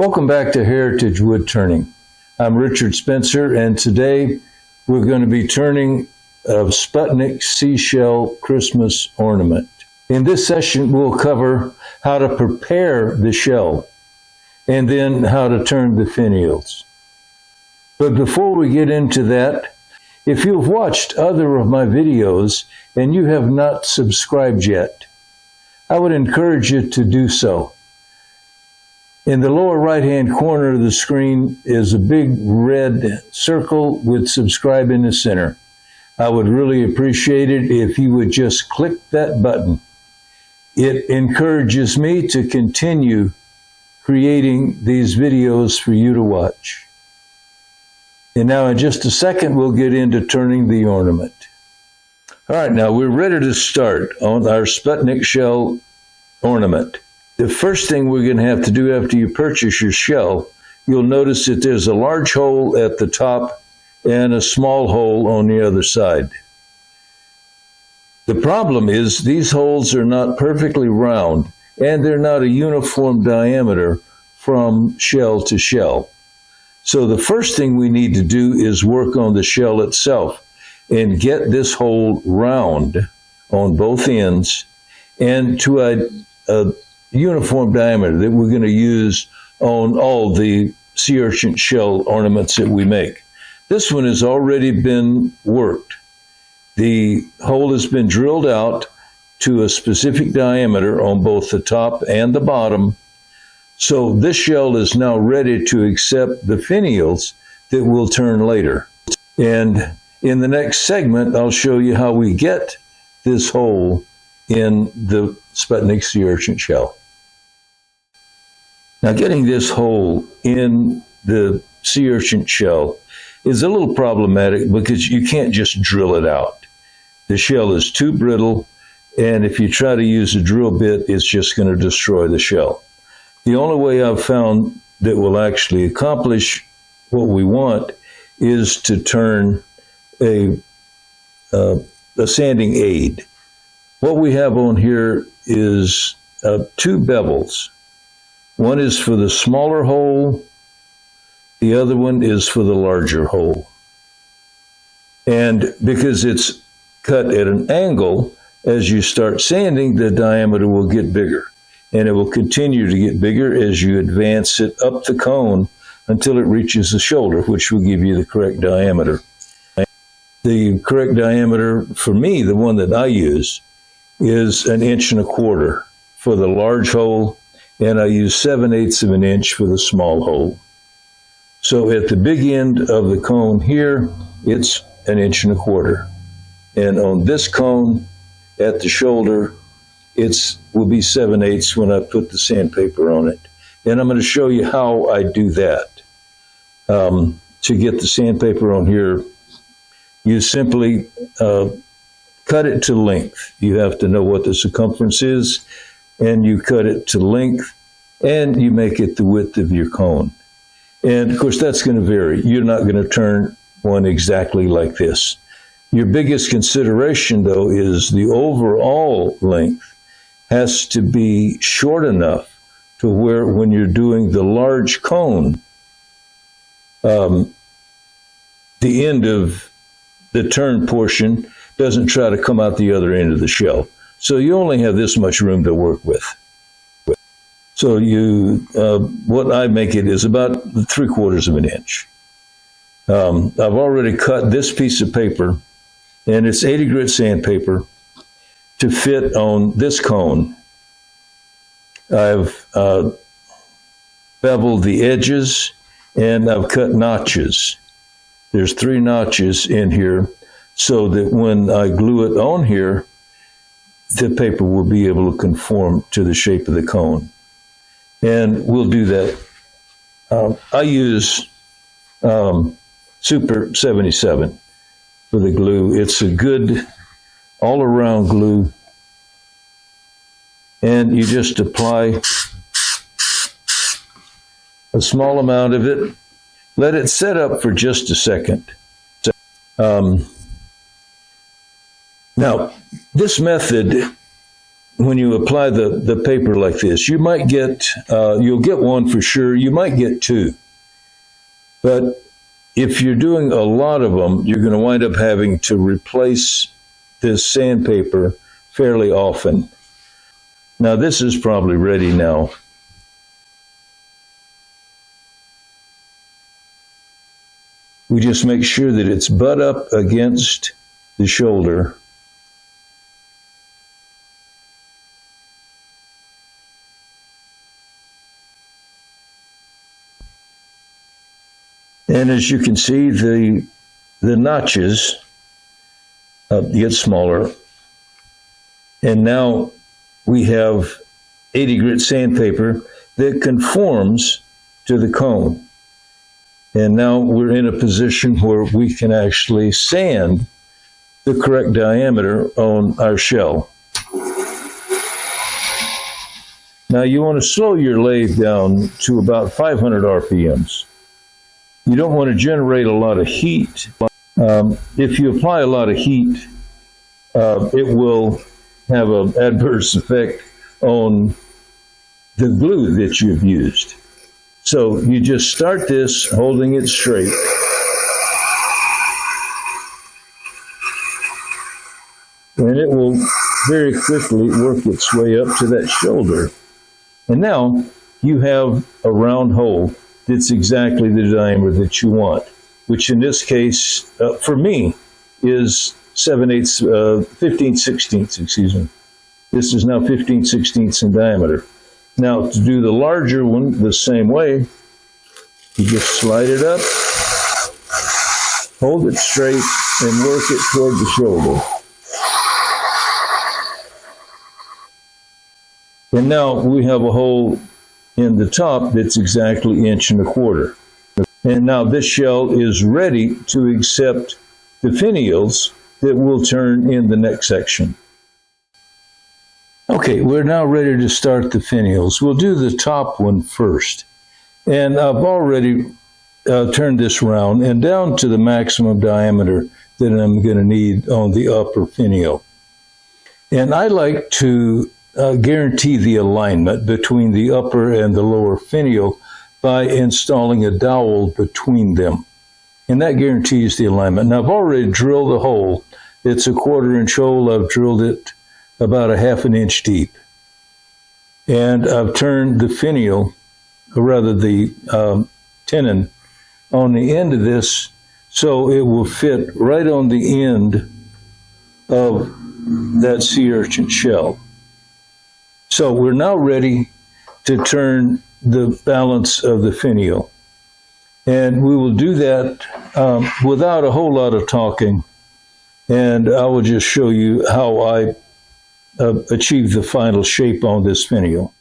Welcome back to Heritage Wood Turning. I'm Richard Spencer, and today we're going to be turning a Sputnik seashell Christmas ornament. In this session, we'll cover how to prepare the shell and then how to turn the finials. But before we get into that, if you've watched other of my videos and you have not subscribed yet, I would encourage you to do so. In the lower right-hand corner of the screen is a big red circle with subscribe in the center. I would really appreciate it if you would just click that button. It encourages me to continue creating these videos for you to watch. And now in just a second, we'll get into turning the ornament. All right, now we're ready to start on our Sputnik shell ornament. The first thing we're going to have to do after you purchase your shell, you'll notice that there's a large hole at the top and a small hole on the other side. The problem is these holes are not perfectly round and they're not a uniform diameter from shell to shell. So the first thing we need to do is work on the shell itself and get this hole round on both ends and to a uniform diameter that we're going to use on all the sea urchin shell ornaments that we make. This one has already been worked. The hole has been drilled out to a specific diameter on both the top and the bottom. So this shell is now ready to accept the finials that we'll turn later. And in the next segment, I'll show you how we get this hole in the Sputnik sea urchin shell. Now, getting this hole in the sea urchin shell is a little problematic because you can't just drill it out. The shell is too brittle, and if you try to use a drill bit, it's just going to destroy the shell. The only way I've found that will actually accomplish what we want is to turn a sanding aid. What we have on here is two bevels. One is for the smaller hole, the other one is for the larger hole. And because it's cut at an angle, as you start sanding, the diameter will get bigger. And it will continue to get bigger as you advance it up the cone until it reaches the shoulder, which will give you the correct diameter. The correct diameter for me, the one that I use, is 1.25 inches for the large hole, and I use 7/8 of an inch for the small hole. So at the big end of the cone here, it's 1.25 inches. And on this cone at the shoulder, will be 7/8 when I put the sandpaper on it. And I'm going to show you how I do that. To get the sandpaper on here, you simply cut it to length. You have to know what the circumference is, and you cut it to length, and you make it the width of your cone. And of course, that's going to vary. You're not going to turn one exactly like this. Your biggest consideration, though, is the overall length has to be short enough to where when you're doing the large cone, the end of the turn portion doesn't try to come out the other end of the shell. So you only have this much room to work with. So what I make it is about 3/4 of an inch. I've already cut this piece of paper, and it's 80 grit sandpaper to fit on this cone. I've beveled the edges, and I've cut notches. There's 3 notches in here so that when I glue it on here, the paper will be able to conform to the shape of the cone. And we'll do that. I use Super 77 for the glue. It's a good all-around glue. And you just apply a small amount of it. Let it set up for just a second. Now, this method when you apply the paper like this. You might get, you'll get one for sure, you might get two. But if you're doing a lot of them, you're going to wind up having to replace this sandpaper fairly often. Now this is probably ready now. We just make sure that it's butt up against the shoulder. And as you can see, the notches get smaller. And now we have 80 grit sandpaper that conforms to the cone. And now we're in a position where we can actually sand the correct diameter on our shell. Now you want to slow your lathe down to about 500 RPMs. You don't want to generate a lot of heat. If you apply a lot of heat, it will have an adverse effect on the glue that you've used. So you just start this holding it straight. And it will very quickly work its way up to that shoulder. And now you have a round hole that's exactly the diameter that you want, which in this case, for me, is 15/16, excuse me. This is now 15/16 in diameter. Now, to do the larger one the same way, you just slide it up, hold it straight, and work it toward the shoulder. And now we have a hole in the top that's exactly 1.25 inches. And now this shell is ready to accept the finials that will turn in the next section. Okay, we're now ready to start the finials. We'll do the top one first. And I've already turned this around and down to the maximum diameter that I'm going to need on the upper finial. And I like to guarantee the alignment between the upper and the lower finial by installing a dowel between them. And that guarantees the alignment. Now I've already drilled the hole. It's a 1/4 inch hole. I've drilled it about 1/2 inch deep. And I've turned the finial, or rather the tenon, on the end of this so it will fit right on the end of that sea urchin shell. So we're now ready to turn the balance of the finial. And we will do that without a whole lot of talking. And I will just show you how I achieve the final shape on this finial.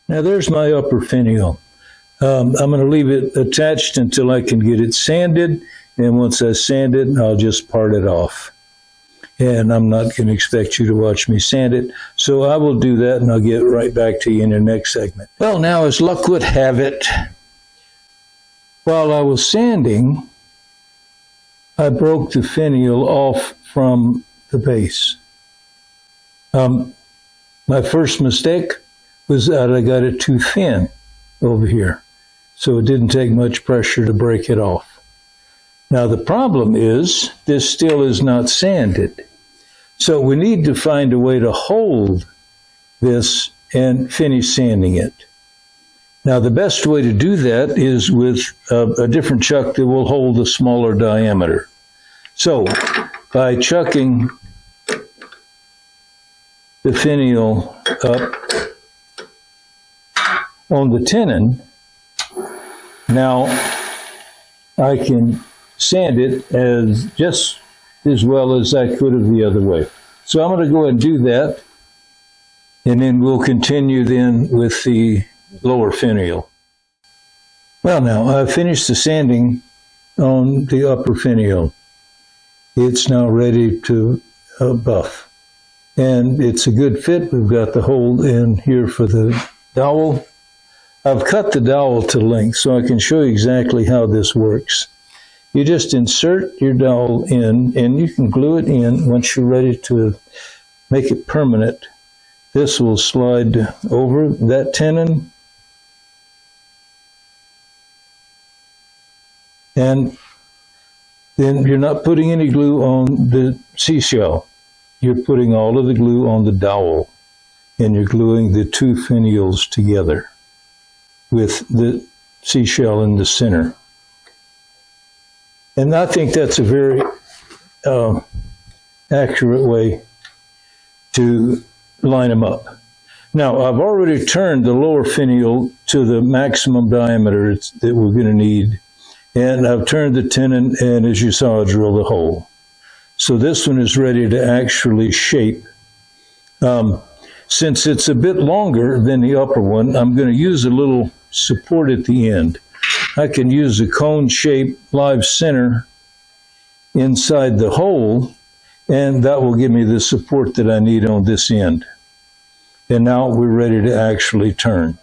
Now there's my upper finial. I'm going to leave it attached until I can get it sanded, and once I sand it, I'll just part it off. And I'm not going to expect you to watch me sand it, so I will do that, and I'll get right back to you in the next segment. Well, now, as luck would have it, while I was sanding, I broke the finial off from the base. My first mistake was that I got it too thin over here, so it didn't take much pressure to break it off. Now the problem is this still is not sanded, so we need to find a way to hold this and finish sanding it. Now the best way to do that is with a different chuck that will hold a smaller diameter. So by chucking the finial up on the tenon, now I can sand it just as well as I could have the other way. So I'm going to go ahead and do that, and then we'll continue then with the lower finial. Well, now I've finished the sanding on the upper finial. It's now ready to buff, and it's a good fit. We've got the hole in here for the dowel. I've cut the dowel to length so I can show you exactly how this works. You just insert your dowel in, and you can glue it in once you're ready to make it permanent. This will slide over that tenon, and then you're not putting any glue on the seashell. You're putting all of the glue on the dowel, and you're gluing the two finials together with the seashell in the center. And I think that's a very accurate way to line them up. Now, I've already turned the lower finial to the maximum diameter that we're going to need. And I've turned the tenon, and as you saw, I drilled a hole. So this one is ready to actually shape. Since it's a bit longer than the upper one, I'm going to use a little support at the end. I can use a cone-shaped live center inside the hole, and that will give me the support that I need on this end. And now we're ready to actually turn.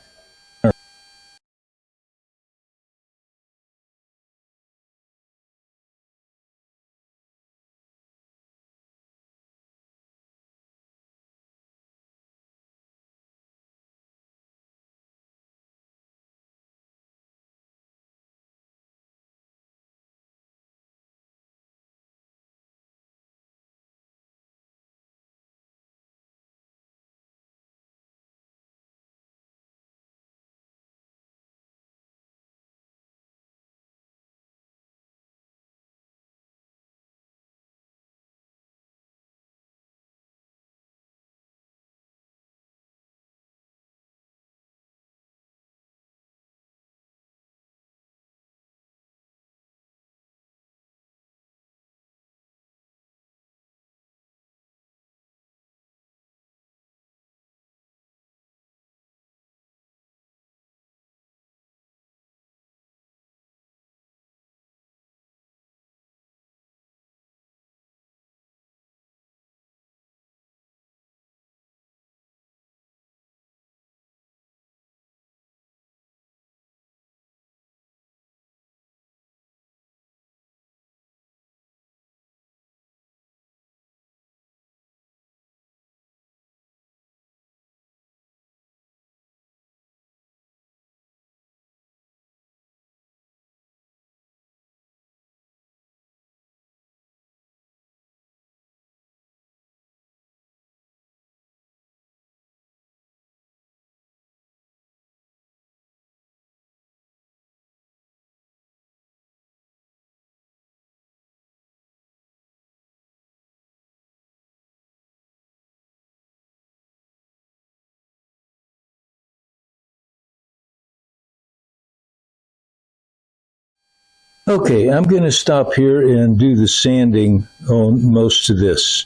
Okay, I'm going to stop here and do the sanding on most of this,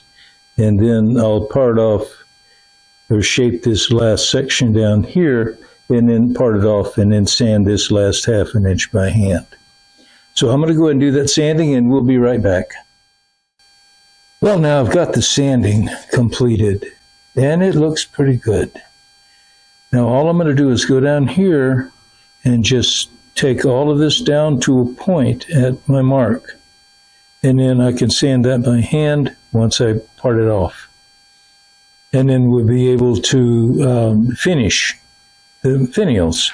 and then I'll part off or shape this last section down here, and then part it off and then sand this last half an inch by hand. So I'm going to go ahead and do that sanding, and we'll be right back. Well, now I've got the sanding completed, and it looks pretty good. Now all I'm going to do is go down here and just take all of this down to a point at my mark. And then I can sand that by hand once I part it off. And then we'll be able to finish the finials.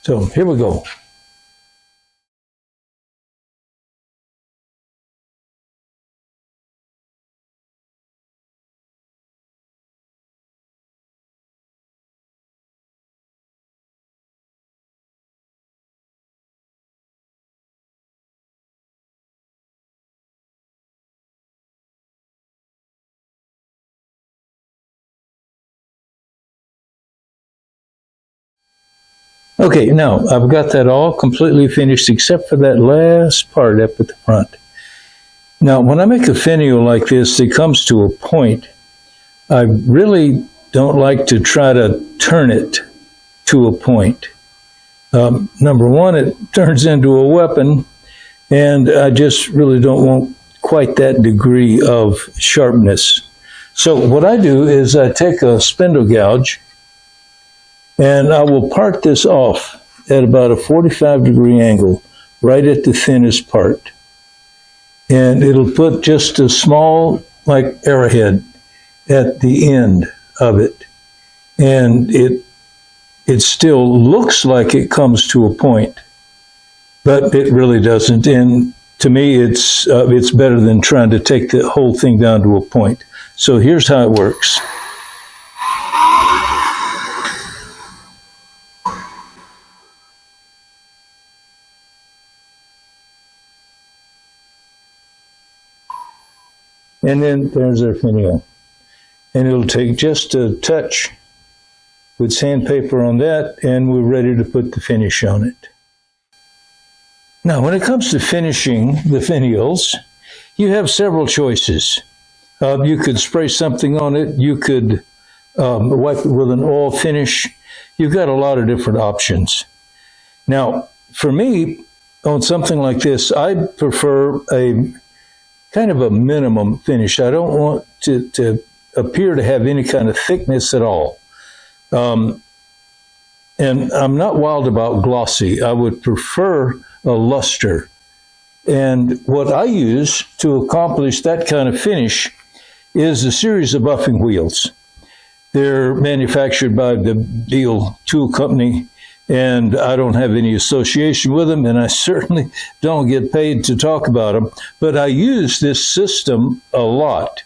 So here we go. Okay, now I've got that all completely finished except for that last part up at the front. Now, when I make a finial like this that comes to a point, I really don't like to try to turn it to a point. Number one, it turns into a weapon, and I just really don't want quite that degree of sharpness. So what I do is I take a spindle gouge, and I will part this off at about a 45-degree angle, right at the thinnest part. And it'll put just a small, like, arrowhead at the end of it. And it still looks like it comes to a point, but it really doesn't. And to me, it's better than trying to take the whole thing down to a point. So here's how it works. And then there's our finial. And it'll take just a touch with sandpaper on that, and we're ready to put the finish on it. Now, when it comes to finishing the finials, you have several choices. You could spray something on it. You could wipe it with an oil finish. You've got a lot of different options. Now, for me, on something like this, I prefer a kind of a minimum finish. I don't want to appear to have any kind of thickness at all. And I'm not wild about glossy. I would prefer a luster. And what I use to accomplish that kind of finish is a series of buffing wheels. They're manufactured by the Deal Tool Company, and I don't have any association with them, and I certainly don't get paid to talk about them, but I use this system a lot.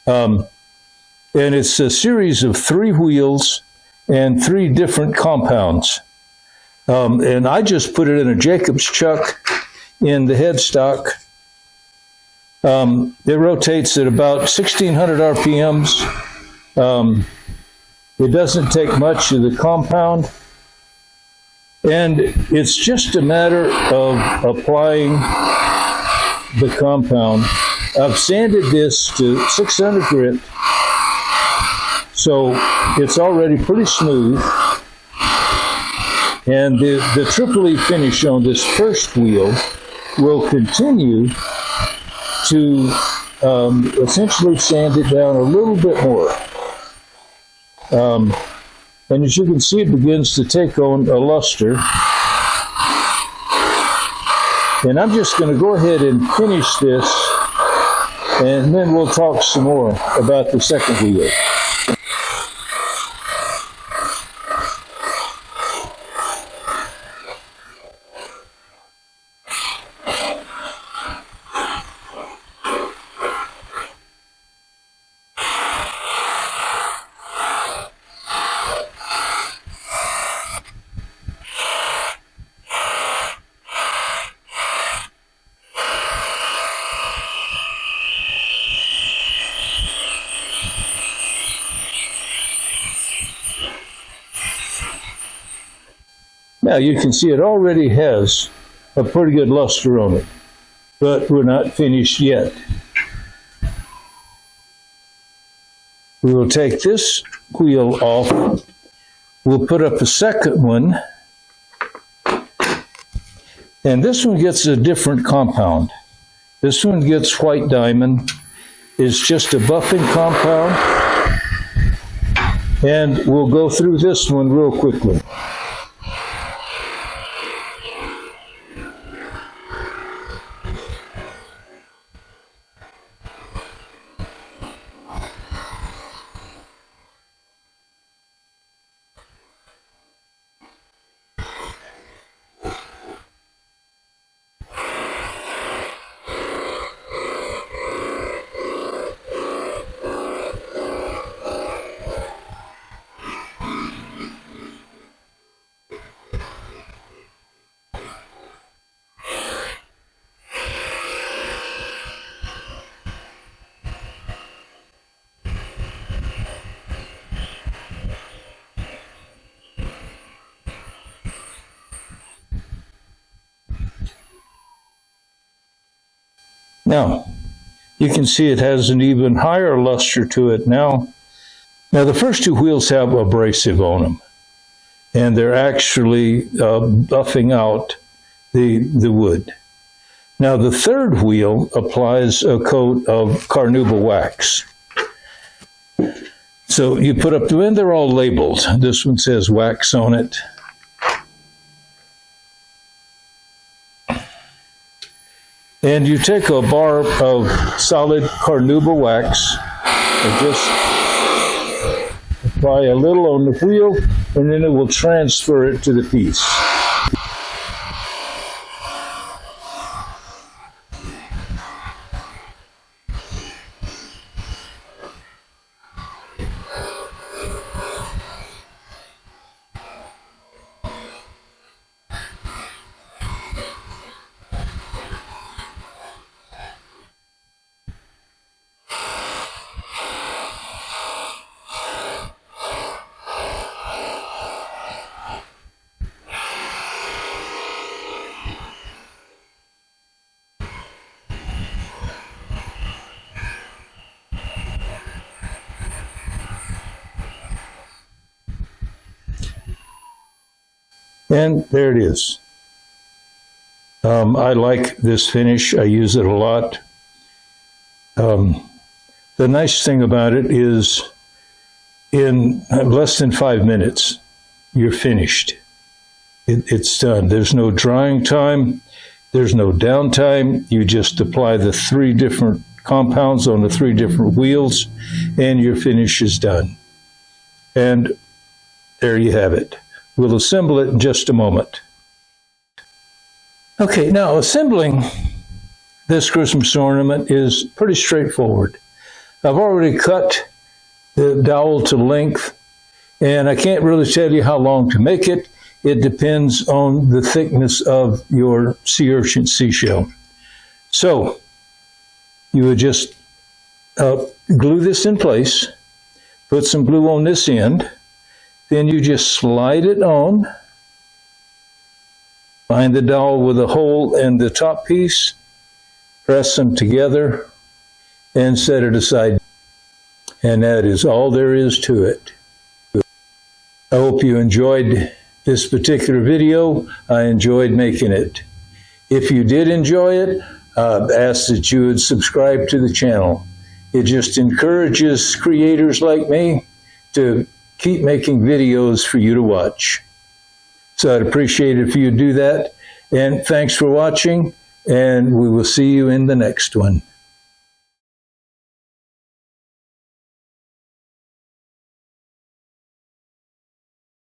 And it's a series of 3 wheels and 3 different compounds. And I just put it in a Jacob's chuck in the headstock. It rotates at about 1600 RPMs. It doesn't take much of the compound. And it's just a matter of applying the compound. I've sanded this to 600 grit, so it's already pretty smooth. And the triple E finish on this first wheel will continue to essentially sand it down a little bit more. And as you can see, it begins to take on a luster. And I'm just going to go ahead and finish this, and then we'll talk some more about the second wheel. Now you can see it already has a pretty good luster on it, but we're not finished yet. We will take this wheel off we'll put up a second one, and this one gets a different compound. This one gets white diamond. It's just a buffing compound, and we'll go through this one real quickly. Now, you can see it has an even higher luster to it now. Now, the first two wheels have abrasive on them, and they're actually buffing out the wood. Now, the third wheel applies a coat of carnauba wax. So you put up the end, they're all labeled. This one says wax on it. And you take a bar of solid carnauba wax and just apply a little on the wheel, and then it will transfer it to the piece. And there it is. I like this finish. I use it a lot. The nice thing about it is in less than 5 minutes, you're finished. It's done. There's no drying time. There's no downtime. You just apply the 3 different compounds on the 3 different wheels, and your finish is done. And there you have it. We'll assemble it in just a moment. Okay, now assembling this Christmas ornament is pretty straightforward. I've already cut the dowel to length, and I can't really tell you how long to make it. It depends on the thickness of your sea urchin seashell. So you would just glue this in place, put some glue on this end, then you just slide it on, find the dowel with a hole in the top piece, press them together, and set it aside. And that is all there is to it. I hope you enjoyed this particular video. I enjoyed making it. If you did enjoy it, I ask that you would subscribe to the channel. It just encourages creators like me to keep making videos for you to watch. So I'd appreciate it if you'd do that. And thanks for watching, and we will see you in the next one.